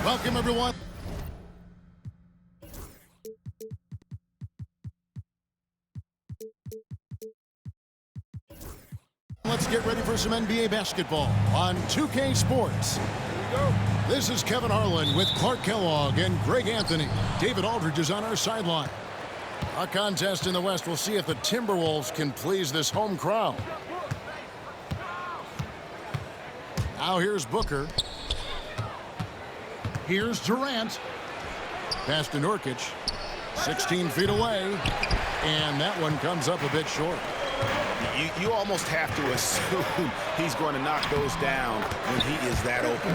Welcome, everyone. Let's get ready for some NBA basketball on 2K Sports. Here we go. This is Kevin Harlan with Clark Kellogg and Greg Anthony. David Aldridge is on our sideline. A contest in the West. We'll see if the Timberwolves can please this home crowd. Now here's Booker. Here's Durant. Pass to Nurkic. 16 feet away. And that one comes up a bit short. You almost have to assume he's going to knock those down when he is that open.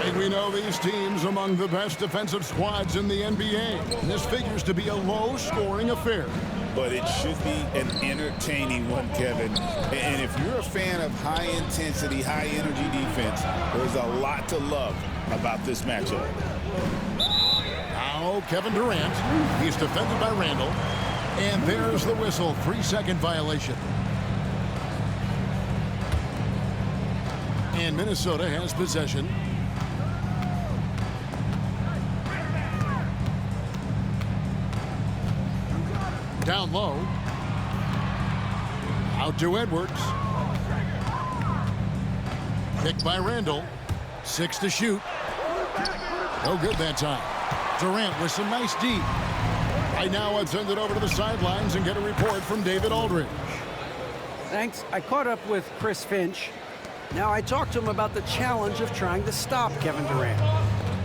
And we know these teams among the best defensive squads in the NBA. This figures to be a low-scoring affair. But it should be an entertaining one, Kevin. And if you're a fan of high-intensity, high-energy defense, there's a lot to love about this matchup. Now Kevin Durant. He's defended by Randall. And there's the whistle. 3-second violation. And Minnesota has possession. Down low. Out to Edwards. Picked by Randall. 6 to shoot. No good that time. Durant with some nice D. Right now, I'd send it over to the sidelines and get a report from David Aldridge. Thanks. I caught up with Chris Finch. Now, I talked to him about the challenge of trying to stop Kevin Durant.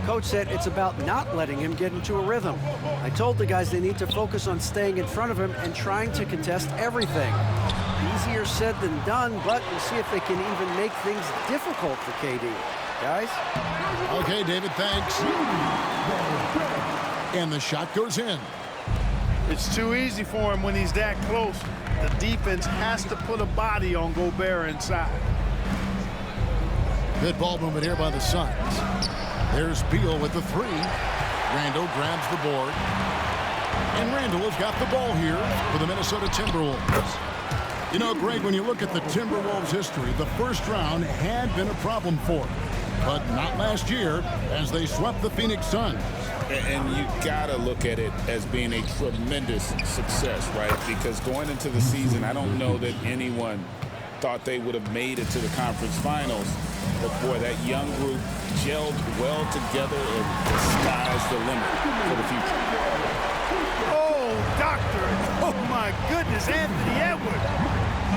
Coach said it's about not letting him get into a rhythm. I told the guys they need to focus on staying in front of him and trying to contest everything. Easier said than done, but we'll see if they can even make things difficult for KD. Guys? Okay, David, thanks. And the shot goes in. It's too easy for him when he's that close. The defense has to put a body on Gobert inside. Good ball movement here by the Suns. There's Beal with the 3. Randall grabs the board. And Randall has got the ball here for the Minnesota Timberwolves. You know, Greg, when you look at the Timberwolves' history, the first round had been a problem for them. But not last year as they swept the Phoenix Suns. And you got to look at it as being a tremendous success, right? Because going into the season, I don't know that anyone thought they would have made it to the conference finals. But, boy, that young group gelled well together, and the sky's the limit for the future. Oh, doctor. Oh, my goodness, Anthony Edwards.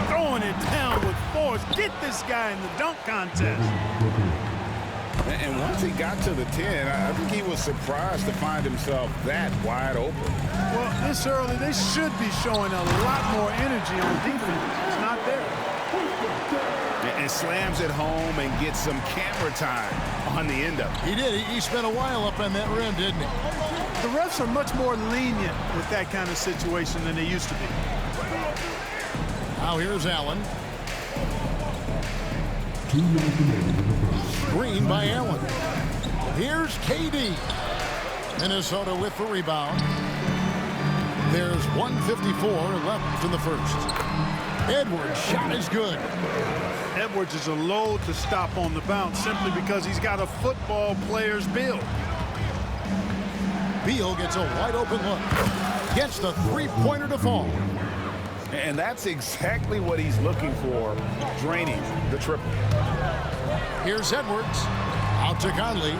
Throwing it down with force. Get this guy in the dunk contest. And once he got to the 10, I think he was surprised to find himself that wide open. Well, this early, they should be showing a lot more energy on defense. It's not there. And slams it home and gets some camera time on the end of it. He did. He spent a while up on that rim, didn't he? The refs are much more lenient with that kind of situation than they used to be. Now here's Allen. Screen by Allen. Here's KD. Minnesota with the rebound. There's 1:54 left in the first. Edwards' shot is good. Edwards is a load to stop on the bounce simply because he's got a football player's build. Beal gets a wide open look. Gets the three-pointer to fall. And that's exactly what he's looking for, draining the triple. Here's Edwards. Out to Conley.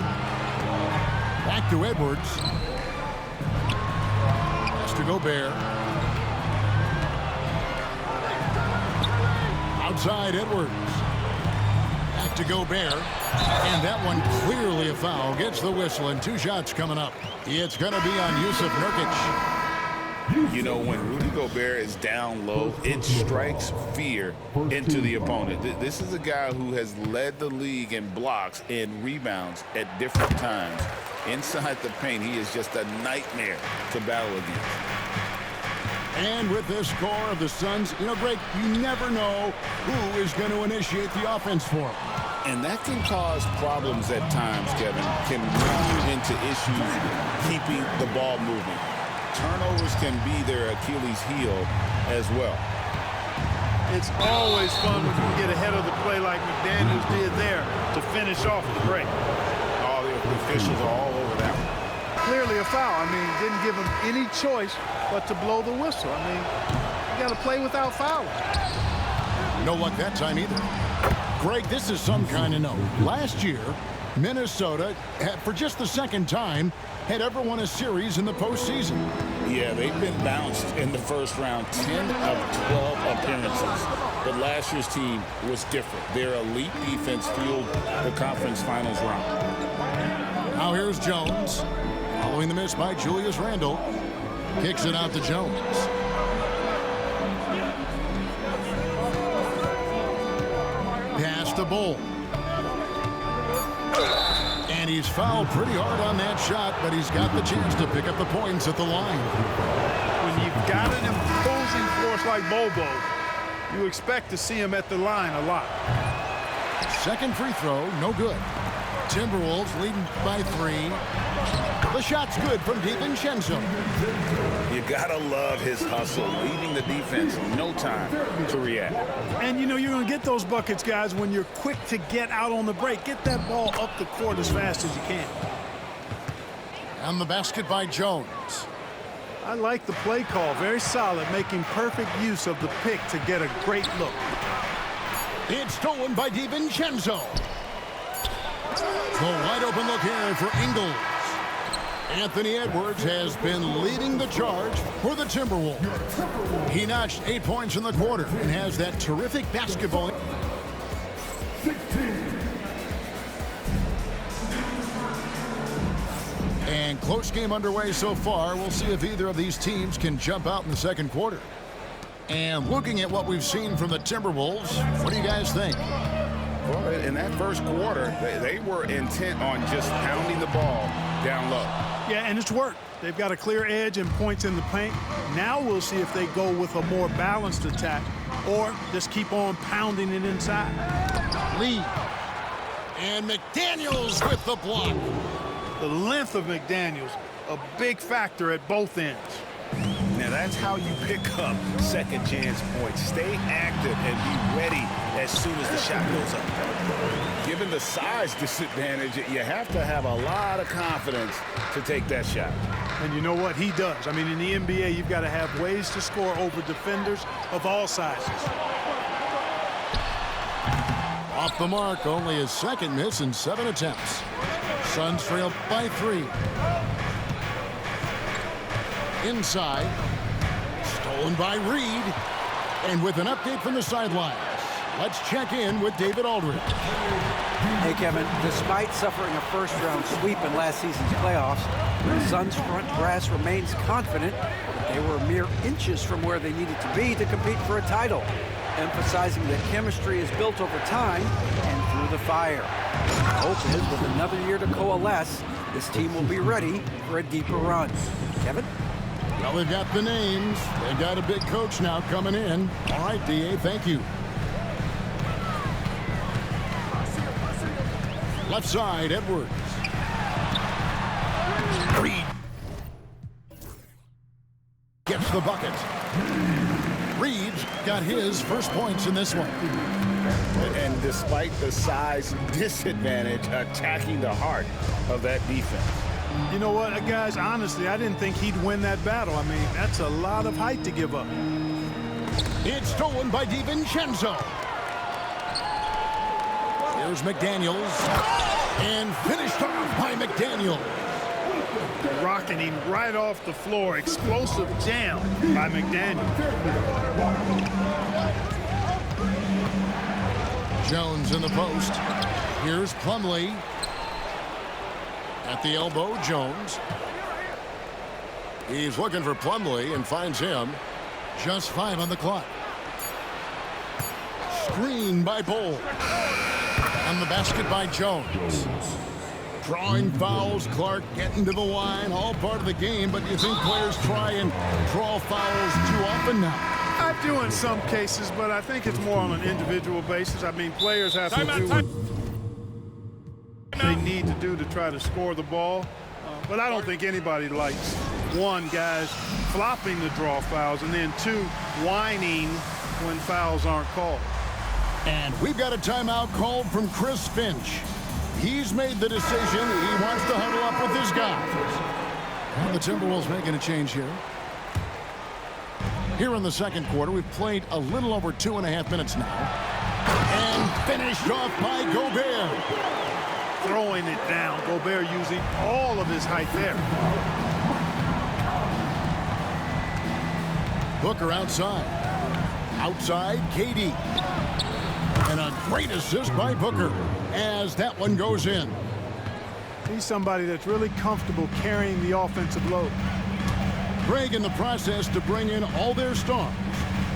Back to Edwards. Pass to Gobert. Outside Edwards. Back to Gobert. And that one clearly a foul. Gets the whistle and 2 shots coming up. It's going to be on Yusuf Nurkic. You know, when Rudy Gobert is down low, it strikes fear into the opponent. This is a guy who has led the league in blocks and rebounds at different times. Inside the paint, he is just a nightmare to battle against. And with this score of the Suns, you know, Greg, you never know who is going to initiate the offense for them. And that can cause problems at times, Kevin. Can run into issues keeping the ball moving. Turnovers can be their Achilles heel as well. It's always fun when you get ahead of the play like McDaniels did there to finish off the break. Oh, The officials are all over that one. Clearly a foul. I mean, didn't give him any choice but to blow the whistle. I mean, you got to play without fouling. No luck that time either. Greg, this is some kind of note. Last year, Minnesota, for just the second time, had ever won a series in the postseason. Yeah, they've been bounced in the first round 10 of 12 appearances. But last year's team was different. Their elite defense fueled the conference finals run. Now here's Jones. Following the miss by Julius Randle. Kicks it out to Jones. Pass to Bull. And he's fouled pretty hard on that shot, but he's got the chance to pick up the points at the line. When you've got an imposing force like Bobo, you expect to see him at the line a lot. Second free throw, no good. Timberwolves leading by 3. The shot's good from DiVincenzo. You gotta love his hustle, leaving the defense no time to react. And you know you're going to get those buckets, guys, when you're quick to get out on the break. Get that ball up the court as fast as you can. And the basket by Jones. I like the play call. Very solid, making perfect use of the pick to get a great look. It's stolen by DiVincenzo. The wide open look here for Ingles. Anthony Edwards has been leading the charge for the Timberwolves. He notched 8 points in the quarter and has that terrific basketball. And close game underway so far. We'll see if either of these teams can jump out in the second quarter. And looking at what we've seen from the Timberwolves, what do you guys think? Well, in that first quarter, they were intent on just pounding the ball down low. Yeah, and it's worked. They've got a clear edge and points in the paint. Now we'll see if they go with a more balanced attack or just keep on pounding it inside. Lee. And McDaniels with the block. The length of McDaniels, a big factor at both ends. Now that's how you pick up second chance points. Stay active and be ready as soon as the shot goes up. Given the size disadvantage, you have to have a lot of confidence to take that shot. And you know what? He does. I mean, in the NBA, you've got to have ways to score over defenders of all sizes. Off the mark, only his second miss in 7 attempts. Suns trail by 3. Inside. Stolen by Reed. And with an update from the sidelines, let's check in with David Aldridge. Hey, Kevin, despite suffering a first-round sweep in last season's playoffs, the Suns' front brass remains confident that they were mere inches from where they needed to be to compete for a title, emphasizing that chemistry is built over time and through the fire. The hope is, with another year to coalesce, this team will be ready for a deeper run. Kevin? Well, they've got the names. They've got a big coach now coming in. All right, D.A., thank you. Left side, Edwards. Reed gets the bucket. Reed's got his first points in this one. And despite the size disadvantage, attacking the heart of that defense. You know what, guys, honestly, I didn't think he'd win that battle. I mean, that's a lot of height to give up. It's stolen by DiVincenzo. Here's McDaniels. And finished off by McDaniels. Rocking him right off the floor. Explosive jam by McDaniels. Jones in the post. Here's Plumlee. At the elbow, Jones. He's looking for Plumlee and finds him. Just 5 on the clock. Screen by Bull. And the basket by Jones. Drawing fouls, Clark getting to the line, all part of the game, but you think players try and draw fouls too often now? I do in some cases, but I think it's more on an individual basis. I mean, players have to do what they need to do to try to score the ball. But I don't think anybody likes, 1, guys flopping the draw fouls, and then 2, whining when fouls aren't called. And we've got a timeout called from Chris Finch. He's made the decision. He wants to huddle up with his guys. And the Timberwolves making a change here. Here in the second quarter, we've played a little over 2.5 minutes now. And finished off by Gobert. Throwing it down. Gobert using all of his height there. Booker outside. Outside, KD. And a great assist by Booker as that one goes in. He's somebody that's really comfortable carrying the offensive load. Greg in the process to bring in all their stars.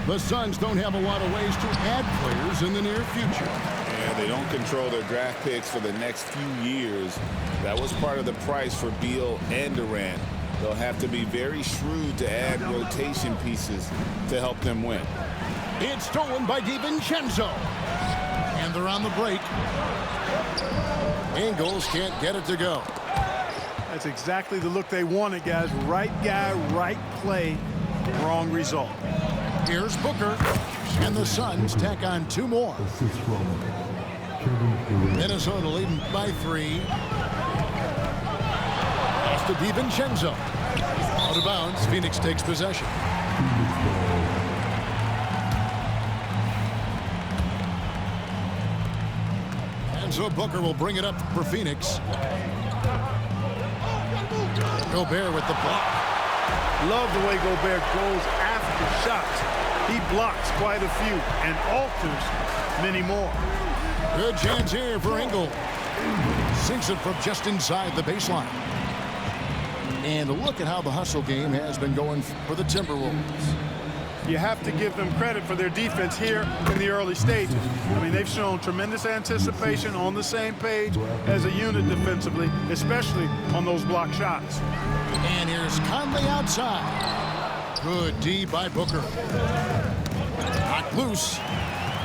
The Suns don't have a lot of ways to add players in the near future. Yeah, they don't control their draft picks for the next few years. That was part of the price for Beal and Durant. They'll have to be very shrewd to add rotation pieces to help them win. It's stolen by DiVincenzo. And they're on the break. Ingles can't get it to go. That's exactly the look they wanted, guys. Right guy, right play, wrong result. Here's Booker. And the Suns tack on 2 more. Minnesota leading by 3. Pass to DiVincenzo. Out of bounds. Phoenix takes possession. And so Booker will bring it up for Phoenix. Gobert with the block. Love the way Gobert goes after shots. He blocks quite a few and alters many more. Good chance here for Ingles. Sinks it from just inside the baseline. And look at how the hustle game has been going for the Timberwolves. You have to give them credit for their defense here in the early stages. I mean, they've shown tremendous anticipation, on the same page as a unit defensively, especially on those block shots. And here's Conley outside. Good D by Booker. Knocked loose.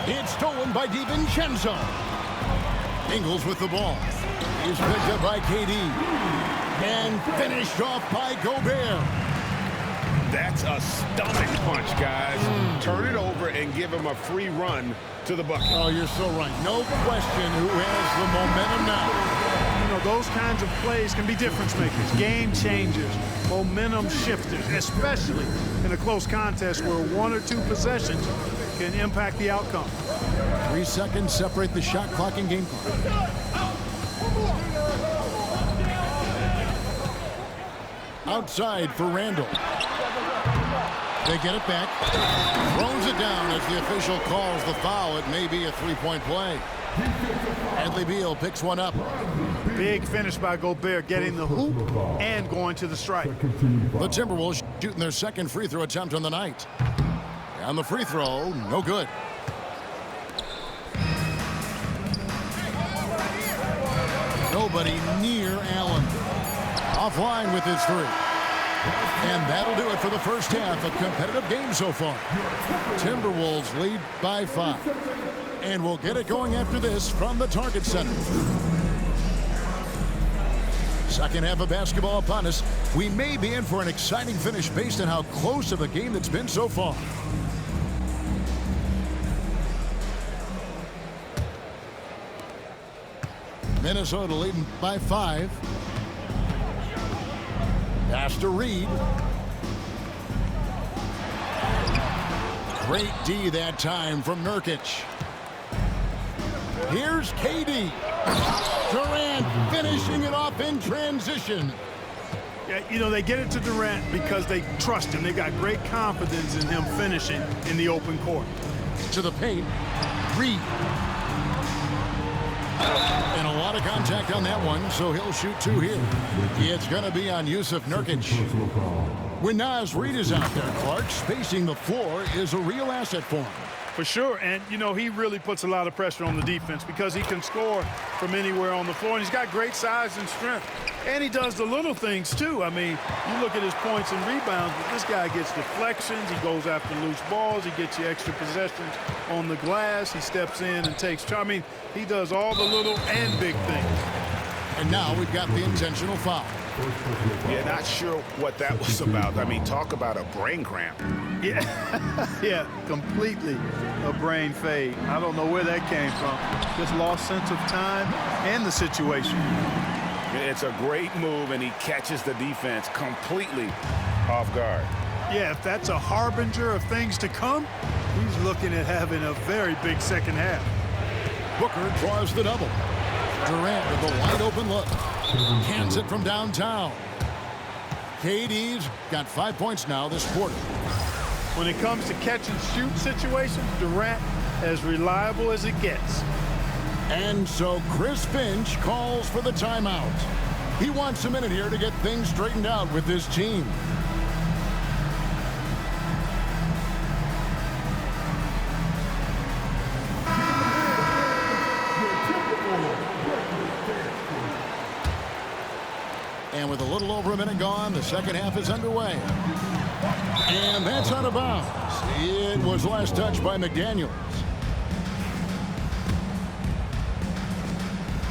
It's stolen by DiVincenzo. Ingles with the ball. He's picked up by KD. And finished off by Gobert. That's a stomach punch, guys. Turn it over and give him a free run to the bucket. Oh, you're so right. No question who has the momentum now. You know, those kinds of plays can be difference makers, game changers, momentum shifters, especially in a close contest where 1 or 2 possessions can impact the outcome. 3 seconds separate the shot clock and game clock. Outside for Randall. They get it back. Throws it down as the official calls the foul. It may be a 3-point play. Bradley Beal picks one up. Big finish by Gobert, getting the hoop and going to the strike. The Timberwolves shooting their second free throw attempt on the night. And the free throw, no good. Nobody near Allen. Offline with his 3. And that'll do it for the first half. A competitive game so far. Timberwolves lead by 5. And we'll get it going after this from the Target Center. Second half of basketball upon us. We may be in for an exciting finish based on how close of a game that's been so far. Minnesota leading by 5. Pass to Reed. Great D that time from Nurkic. Here's KD. Durant finishing it off in transition. Yeah, you know, they get it to Durant because they trust him. They got great confidence in him finishing in the open court. To the paint. Reed. And a lot of contact on that one, so he'll shoot 2 here. It's going to be on Yusuf Nurkic. When Naz Reid is out there, Clark, spacing the floor is a real asset for him. For sure, and, you know, he really puts a lot of pressure on the defense because he can score from anywhere on the floor, and he's got great size and strength. And he does the little things, too. I mean, you look at his points and rebounds, but this guy gets deflections. He goes after loose balls. He gets you extra possessions on the glass. He steps in and takes charge. I mean, he does all the little and big things. And now we've got the intentional foul. Yeah, not sure what that was about. I mean, talk about a brain cramp. Yeah, yeah, completely a brain fade. I don't know where that came from. Just lost sense of time and the situation. It's a great move, and he catches the defense completely off guard. Yeah, if that's a harbinger of things to come, he's looking at having a very big second half. Booker draws the double. Durant with a wide open look. Cans it from downtown. KD's got 5 points now this quarter. When it comes to catch and shoot situations, Durant as reliable as it gets. And so Chris Finch calls for the timeout. He wants a minute here to get things straightened out with this team. And with a little over a minute gone, the second half is underway. And that's out of bounds. It was last touched by McDaniels.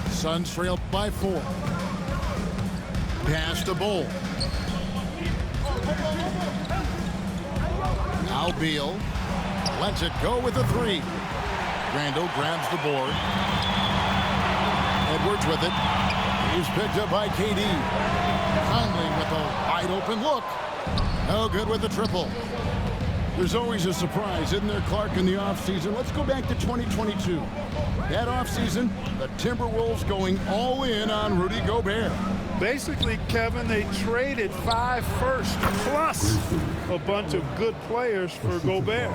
Suns trail by 4. Pass to Bull. Now Beal lets it go with a 3. Randall grabs the board. Edwards with it. He's picked up by KD. Conley with a wide open look. No good with the triple. There's always a surprise, isn't there, Clark, in the offseason? Let's go back to 2022. That offseason, the Timberwolves going all in on Rudy Gobert. Basically, Kevin, they traded 5 firsts plus a bunch of good players for Gobert.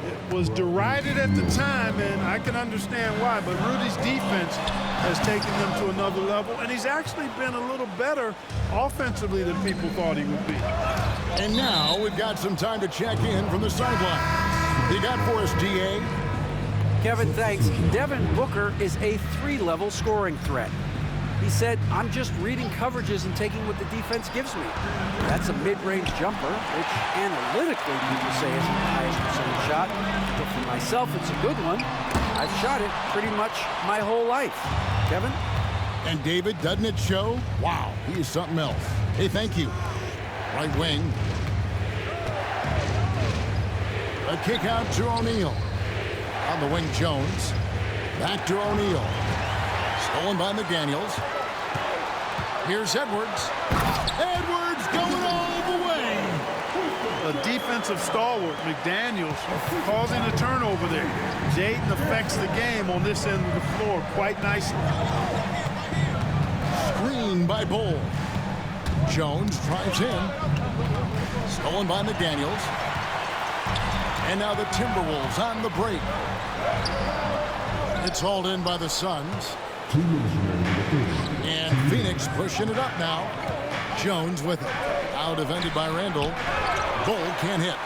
It was derided at the time, and I can understand why, but Rudy's defense has taken them to another level, and he's actually been a little better offensively than people thought he would be. And now we've got some time to check in from the sideline. You got for us, DA? Kevin, thanks. Devin Booker is a 3-level scoring threat. He said, I'm just reading coverages and taking what the defense gives me. That's a mid-range jumper, which analytically people say is the highest percentage shot. But for myself, it's a good one. I've shot it pretty much my whole life. Kevin? And David, doesn't it show? Wow, he is something else. Hey, thank you. Right wing. A kick out to O'Neal. On the wing, Jones. Back to O'Neal. Stolen by McDaniels. Here's Edwards. Edwards going all the way. A defensive stalwart, McDaniels, causing a turnover there. Jaden affects the game on this end of the floor quite nicely. Screen by Bull. Jones drives in. Stolen by McDaniels. And now the Timberwolves on the break. It's hauled in by the Suns. And Phoenix pushing it up now. Jones with it. Out defended by Randall. Bull can't hit.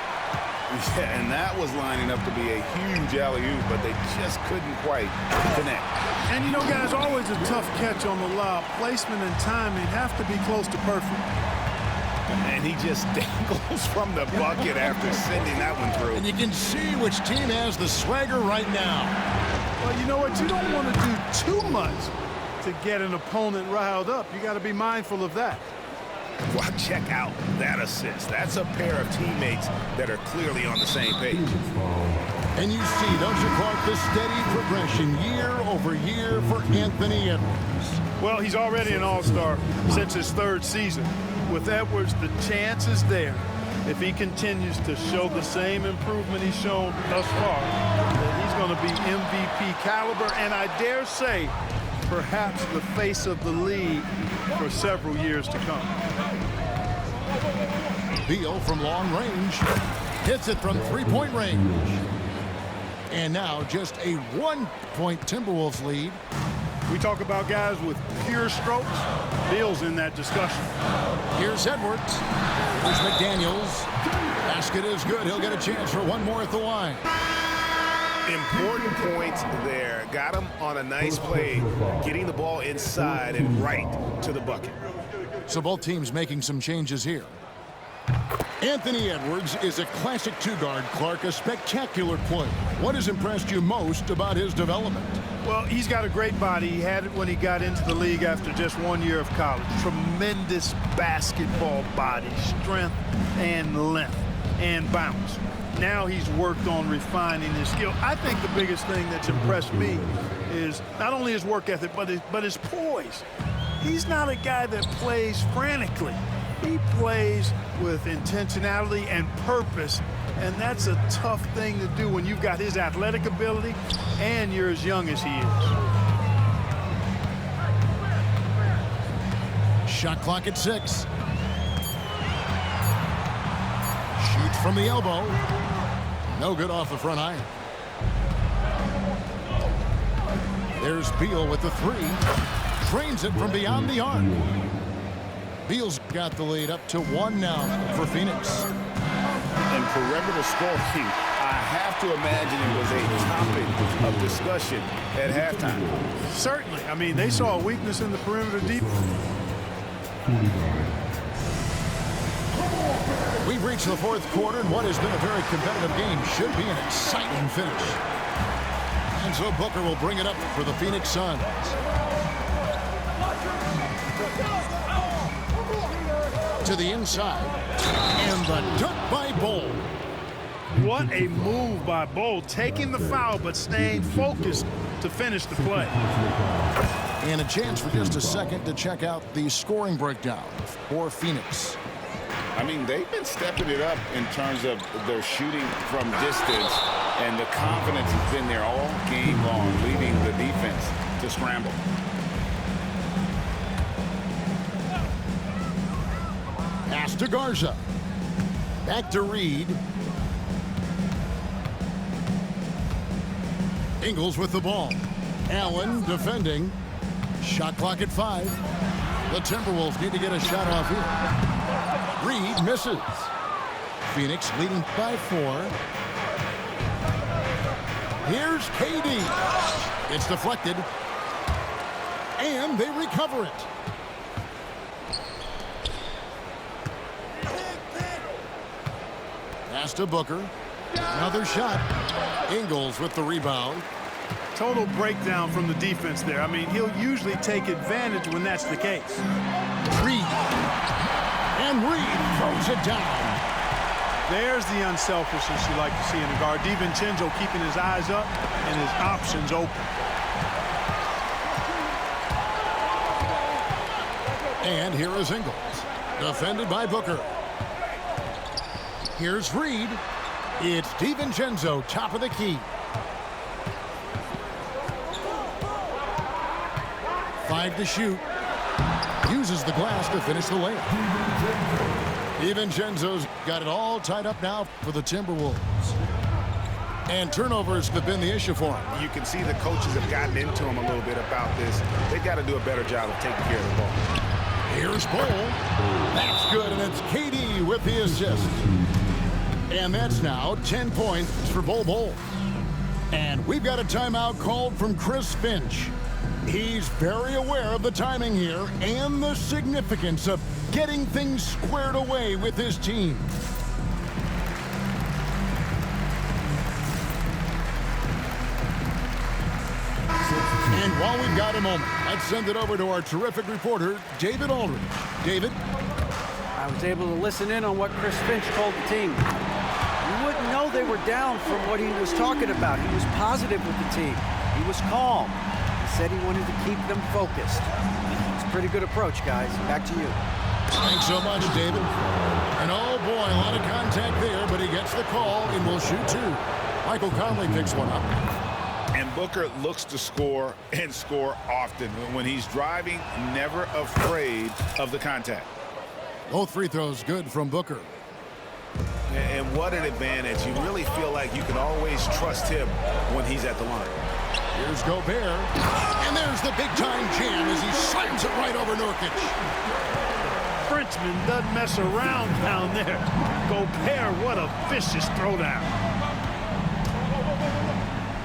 Yeah, and that was lining up to be a huge alley-oop, but they just couldn't quite connect. And you know, guys, always a tough catch on the lob. Placement and timing have to be close to perfect. And he just dangles from the bucket after sending that one through. And you can see which team has the swagger right now. Well, you know what? You don't want to do too much to get an opponent riled up. You got to be mindful of that. Well, check out that assist. That's a pair of teammates that are clearly on the same page. And you see, don't you, Clark, the steady progression year over year for Anthony Edwards. Well, he's already an all-star since his 3rd season. With Edwards, the chance is there, if he continues to show the same improvement he's shown thus far, that he's going to be MVP caliber, and I dare say, perhaps the face of the league for several years to come. Beal from long range hits it from 3-point range. And now just a 1-point Timberwolves lead. We talk about guys with pure strokes. Beal's in that discussion. Here's Edwards. Here's McDaniels. Basket is good. He'll get a chance for one more at the line. Important points there. Got him on a nice play, getting the ball inside and right to the bucket. So both teams making some changes here. Anthony Edwards is a classic two-guard, Clark, a spectacular player. What has impressed you most about his development? Well, he's got a great body. He had it when he got into the league after just 1 year of college. Tremendous basketball body, strength and length and bounce. Now he's worked on refining his skill. I think the biggest thing that's impressed me is not only his work ethic, but his poise. He's not a guy that plays frantically. He plays with intentionality and purpose, and that's a tough thing to do when you've got his athletic ability and you're as young as he is. Shot clock at 6. Shoots from the elbow. No good off the front iron. There's Beal with the 3. Drains it from beyond the arc. Beal's got the lead up to 1 now for Phoenix. And perimeter scoring, I have to imagine it was a topic of discussion at halftime. Certainly. I mean, they saw a weakness in the perimeter deep. We've reached the 4th quarter, and what has been a very competitive game should be an exciting finish. And so Booker will bring it up for the Phoenix Suns. To the inside, and the dunk by Bol. What a move by Bol, taking the foul but staying focused to finish the play. And a chance for just a second to check out the scoring breakdown for Phoenix. I mean, they've been stepping it up in terms of their shooting from distance, and the confidence has been there all game long, leaving the defense to scramble. Pass to Garza. Back to Reed. Ingles with the ball. Allen defending. Shot clock at 5. The Timberwolves need to get a shot off here. Reed misses. Phoenix leading by 4. Here's KD. It's deflected. And they recover it. Pass to Booker. Another shot. Ingles with the rebound. Total breakdown from the defense there. I mean, he'll usually take advantage when that's the case. Reed. And Reed throws it down. There's the unselfishness you like to see in a guard. DiVincenzo keeping his eyes up and his options open. And here is Ingles. Defended by Booker. Here's Reed. It's DiVincenzo, top of the key. 5 to shoot. Uses the glass to finish the layup. DiVincenzo's got it all tied up now for the Timberwolves. And turnovers have been the issue for him. You can see the coaches have gotten into him a little bit about this. They've got to do a better job of taking care of the ball. Here's Bol. That's good, and it's KD with the assist. And that's now 10 points for Bol. And we've got a timeout called from Chris Finch. He's very aware of the timing here and the significance of getting things squared away with his team. And while we've got a moment, let's send it over to our terrific reporter, David Aldridge. David? I was able to listen in on what Chris Finch told the team. You wouldn't know they were down from what he was talking about. He was positive with the team. He was calm. He said he wanted to keep them focused. It's a pretty good approach, guys. Back to you. Thanks so much, David. And oh boy, a lot of contact there, but he gets the call and will shoot 2. Michael Conley picks one up. And Booker looks to score and score often. When he's driving, never afraid of the contact. Both free throws good from Booker. And what an advantage. You really feel like you can always trust him when he's at the line. Here's Gobert. And there's the big-time jam as he slams it right over Nurkic. Frenchman doesn't mess around down there. Gobert, what a vicious throwdown.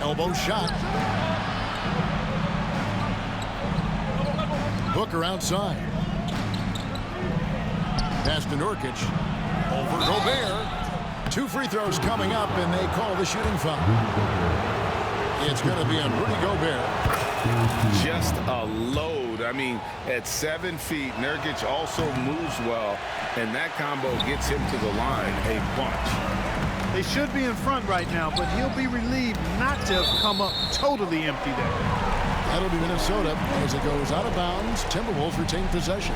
Elbow shot. Booker outside. Pass to Nurkic. Over Gobert. 2 free throws coming up, and they call the shooting foul. It's going to be on Rudy Gobert. Just a load. I mean, at 7 feet, Nurkic also moves well, and that combo gets him to the line a bunch. They should be in front right now, but he'll be relieved not to have come up totally empty there. That'll be Minnesota as it goes out of bounds. Timberwolves retain possession.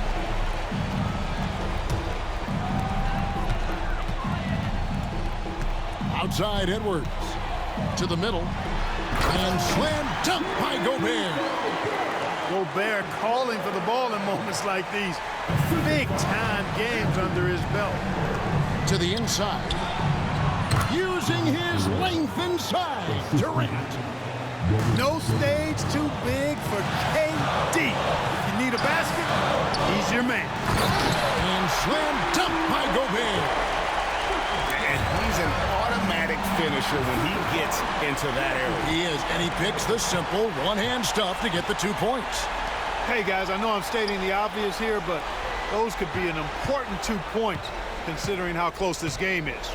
Outside Edwards to the middle. And slam dunk by Gobert. Gobert calling for the ball in moments like these. Big-time games under his belt. To the inside. Using his length inside. Durant. No stage too big for KD. If you need a basket, he's your man. And slam dunk by Gobert. And he's an automatic finisher when he gets into that area. He is, and he picks the simple one-hand stuff to get the 2 points. Hey, guys, I know I'm stating the obvious here, but those could be an important 2 points considering how close this game is.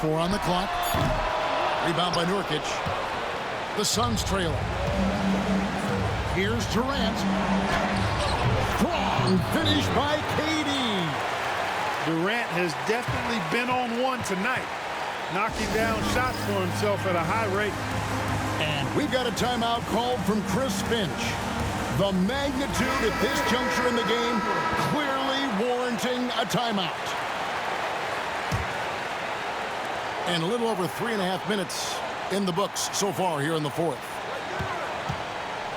Four on the clock. Rebound by Nurkic. The Suns trailing. Here's Durant. Strong finish by KD. Durant has definitely been on one tonight, knocking down shots for himself at a high rate. And we've got a timeout called from Chris Finch. The magnitude at this juncture in the game clearly warranting a timeout. And a little over 3.5 minutes in the books so far here in the fourth.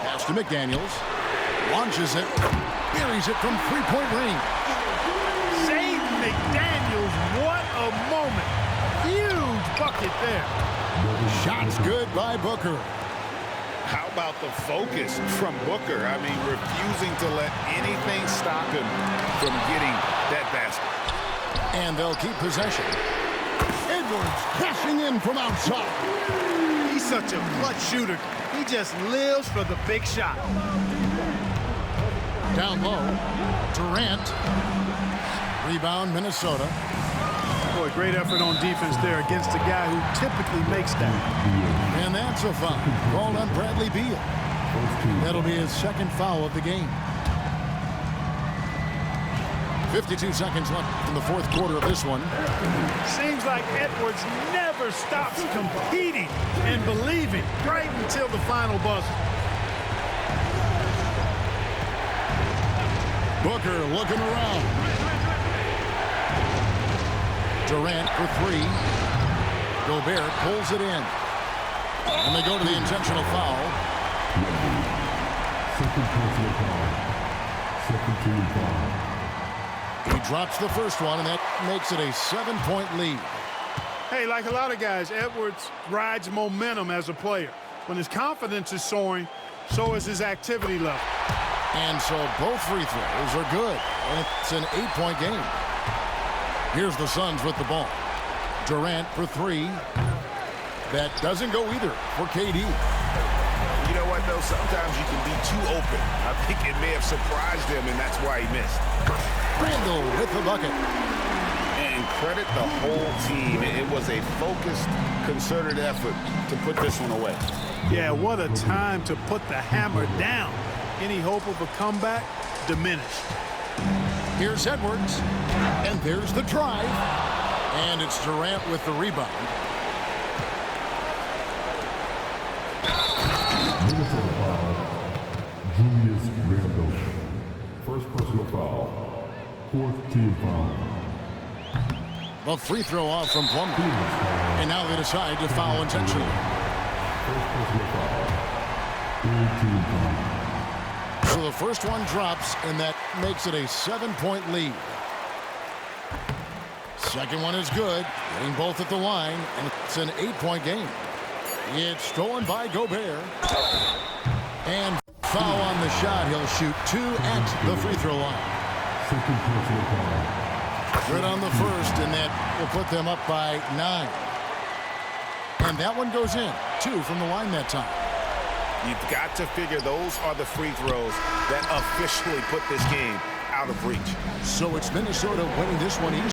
Pass to McDaniels. Launches it. Buries it from three-point range. Save McDaniels, what a moment. Huge bucket there. Shots good by Booker. How about the focus from Booker? I mean, refusing to let anything stop him from getting that basket. And they'll keep possession. Edwards cashing in from outside. He's such a clutch shooter. He just lives for the big shot. Down low, Durant. Rebound, Minnesota. Boy, great effort on defense there against a guy who typically makes that. And that's a foul called on Bradley Beal. That'll be his second foul of the game. 52 seconds left in the fourth quarter of this one. Seems like Edwards never stops competing and believing right until the final buzzer. Booker looking around. Durant for three. Gobert pulls it in. And they go to the intentional foul. Second personal foul. Second team foul. He drops the first one, and that makes it a 7-point lead. Hey, like a lot of guys, Edwards rides momentum as a player. When his confidence is soaring, so is his activity level. And so both free throws are good, and it's an 8-point game. Here's the Suns with the ball. Durant for three. That doesn't go either for KD. You know what, though? Sometimes you can be too open. I think it may have surprised him, and that's why he missed. Randall with the bucket. And credit the whole team. It was a focused, concerted effort to put this one away. Yeah, what a time to put the hammer down. Any hope of a comeback diminished. Here's Edwards. And there's the drive. And it's Durant with the rebound. Minnesota foul. Julius Randle. First personal foul. Fourth team foul. A free throw off from Plumlee. And now they decide to foul intentionally. First personal foul. Third team foul. So the first one drops, and that makes it a 7-point lead. Second one is good, getting both at the line, and it's an 8-point game. It's stolen by Gobert. And foul on the shot. He'll shoot two at the free throw line. Second personal foul. Good on the first, and that will put them up by 9. And that one goes in. 2 from the line that time. You've got to figure those are the free throws that officially put this game out of reach. So it's Minnesota winning this one easily.